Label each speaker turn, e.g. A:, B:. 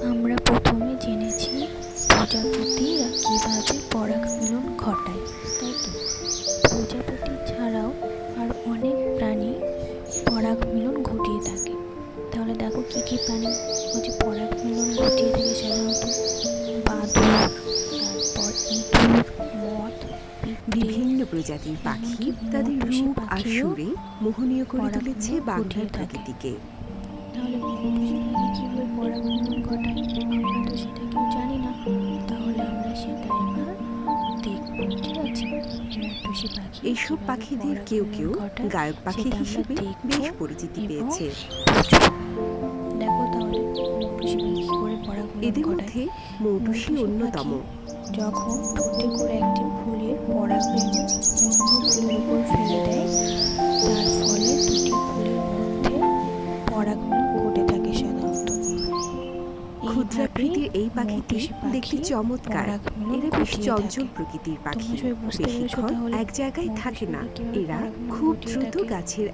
A: আমরা প্রথমে জেনেছি প্রজাপতিরা কিভাবে পরাগমিলন ঘটায়, তাই তো? প্রজাপতি ছাড়াও আর অনেক প্রাণী পরাগমিলন ঘটিয়ে থাকে। তাহলে দেখো কি কি প্রাণী হচ্ছে পরাগমিলন ঘটিয়ে থাকে সাধারণত। বাদুড়, তারপর ইঁদুর, মথ,
B: বিভিন্ন প্রজাতির পাখি তাদের রূপ আর সুরে মোহনীয় করে তুলেছে বাংলার প্রকৃতিকে।
A: তাহলে মৌটুসি পাখি কিভাবে পরাগমিলন ঘটায় আমরা তো সেটা কেউ জানি না। তাহলে আমরা সেটা এবার দেখব, ঠিক আছে? মৌটুসি পাখি
B: এইসব পাখিদের কেউ কেউ গায়ক পাখি হিসেবে বেশ পরিচিতি পেয়েছে।
A: দেখো তাহলে মৌটুসি পাখি কি করে পরাগমিলন
B: এদের
A: ঘটায়।
B: মধ্যে মৌটুসি অন্যতম।
A: যখন ঠোঁটে করে একটি ফুলের পরাগরেণু অন্য ফুলের উপর ফেলে দেয়, তার ফলে দুটি ফুলের মধ্যে পরাগমিলন ঘটে থাকে সাধারণত।
B: ক্ষুদ্রাকৃতির এই পাখিটি দেখতে চমৎকার। এরা বেশ চঞ্চল প্রকৃতির পাখি, বেশিক্ষণ এক জায়গায় থাকে না। এরা খুব দ্রুত গাছের